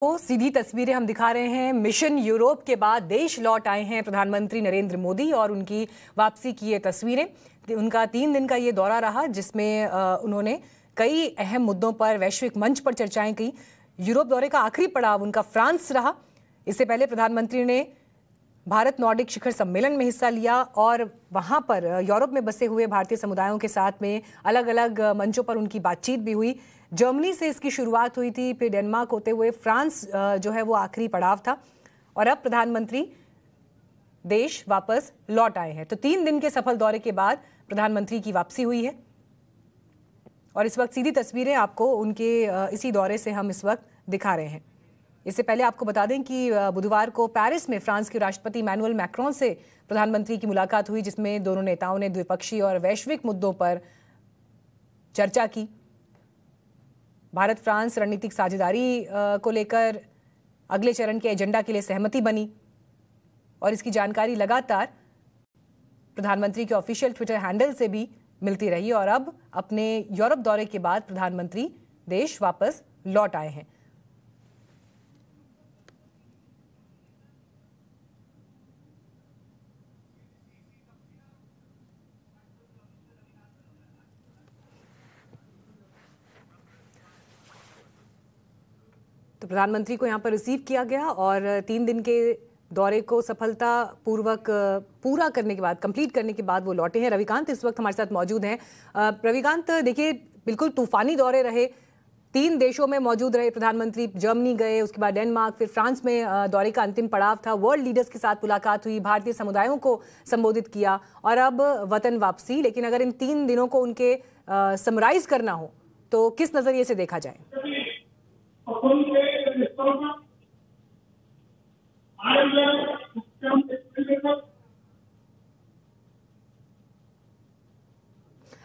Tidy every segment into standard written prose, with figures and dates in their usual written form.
को सीधी तस्वीरें हम दिखा रहे हैं। मिशन यूरोप के बाद देश लौट आए हैं प्रधानमंत्री नरेंद्र मोदी और उनकी वापसी की ये तस्वीरें। उनका 3 दिन का ये दौरा रहा जिसमें उन्होंने कई अहम मुद्दों पर वैश्विक मंच पर चर्चाएं की। यूरोप दौरे का आखिरी पड़ाव उनका फ्रांस रहा। इससे पहले प्रधानमंत्री ने भारत नॉर्डिक शिखर सम्मेलन में हिस्सा लिया और वहां पर यूरोप में बसे हुए भारतीय समुदायों के साथ में अलग अलग मंचों पर उनकी बातचीत भी हुई। जर्मनी से इसकी शुरुआत हुई थी, फिर डेनमार्क होते हुए फ्रांस जो है वो आखिरी पड़ाव था और अब प्रधानमंत्री देश वापस लौट आए हैं। तो 3 दिन के सफल दौरे के बाद प्रधानमंत्री की वापसी हुई है और इस वक्त सीधी तस्वीरें आपको उनके इसी दौरे से हम इस वक्त दिखा रहे हैं। इससे पहले आपको बता दें कि बुधवार को पेरिस में फ्रांस के राष्ट्रपति इमैनुअल मैक्रोन से प्रधानमंत्री की मुलाकात हुई, जिसमें दोनों नेताओं ने द्विपक्षीय और वैश्विक मुद्दों पर चर्चा की। भारत फ्रांस रणनीतिक साझेदारी को लेकर अगले चरण के एजेंडा के लिए सहमति बनी और इसकी जानकारी लगातार प्रधानमंत्री के ऑफिशियल ट्विटर हैंडल से भी मिलती रही और अब अपने यूरोप दौरे के बाद प्रधानमंत्री देश वापस लौट आए हैं। तो प्रधानमंत्री को यहाँ पर रिसीव किया गया और 3 दिन के दौरे को सफलतापूर्वक पूरा करने के बाद, कंप्लीट करने के बाद वो लौटे हैं। रविकांत इस वक्त हमारे साथ मौजूद हैं। रविकांत, देखिए बिल्कुल तूफानी दौरे रहे, 3 देशों में मौजूद रहे प्रधानमंत्री। जर्मनी गए, उसके बाद डेनमार्क, फिर फ्रांस में दौरे का अंतिम पड़ाव था। वर्ल्ड लीडर्स के साथ मुलाकात हुई, भारतीय समुदायों को संबोधित किया और अब वतन वापसी। लेकिन अगर इन 3 दिनों को उनके समराइज करना हो तो किस नजरिए से देखा जाए?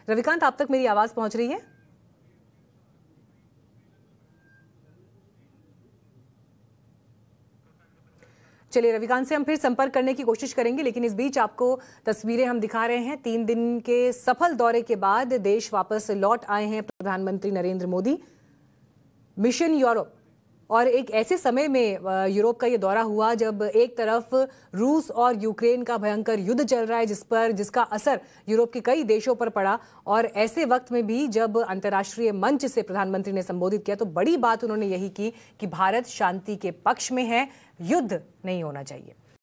रविकांत, आप तक मेरी आवाज पहुंच रही है? चलिए, रविकांत से हम फिर संपर्क करने की कोशिश करेंगे, लेकिन इस बीच आपको तस्वीरें हम दिखा रहे हैं। 3 दिन के सफल दौरे के बाद देश वापस लौट आए हैं प्रधानमंत्री नरेंद्र मोदी। मिशन यूरोप और एक ऐसे समय में यूरोप का ये दौरा हुआ जब एक तरफ रूस और यूक्रेन का भयंकर युद्ध चल रहा है, जिसका असर यूरोप के कई देशों पर पड़ा और ऐसे वक्त में भी जब अंतर्राष्ट्रीय मंच से प्रधानमंत्री ने संबोधित किया तो बड़ी बात उन्होंने यही की कि भारत शांति के पक्ष में है, युद्ध नहीं होना चाहिए।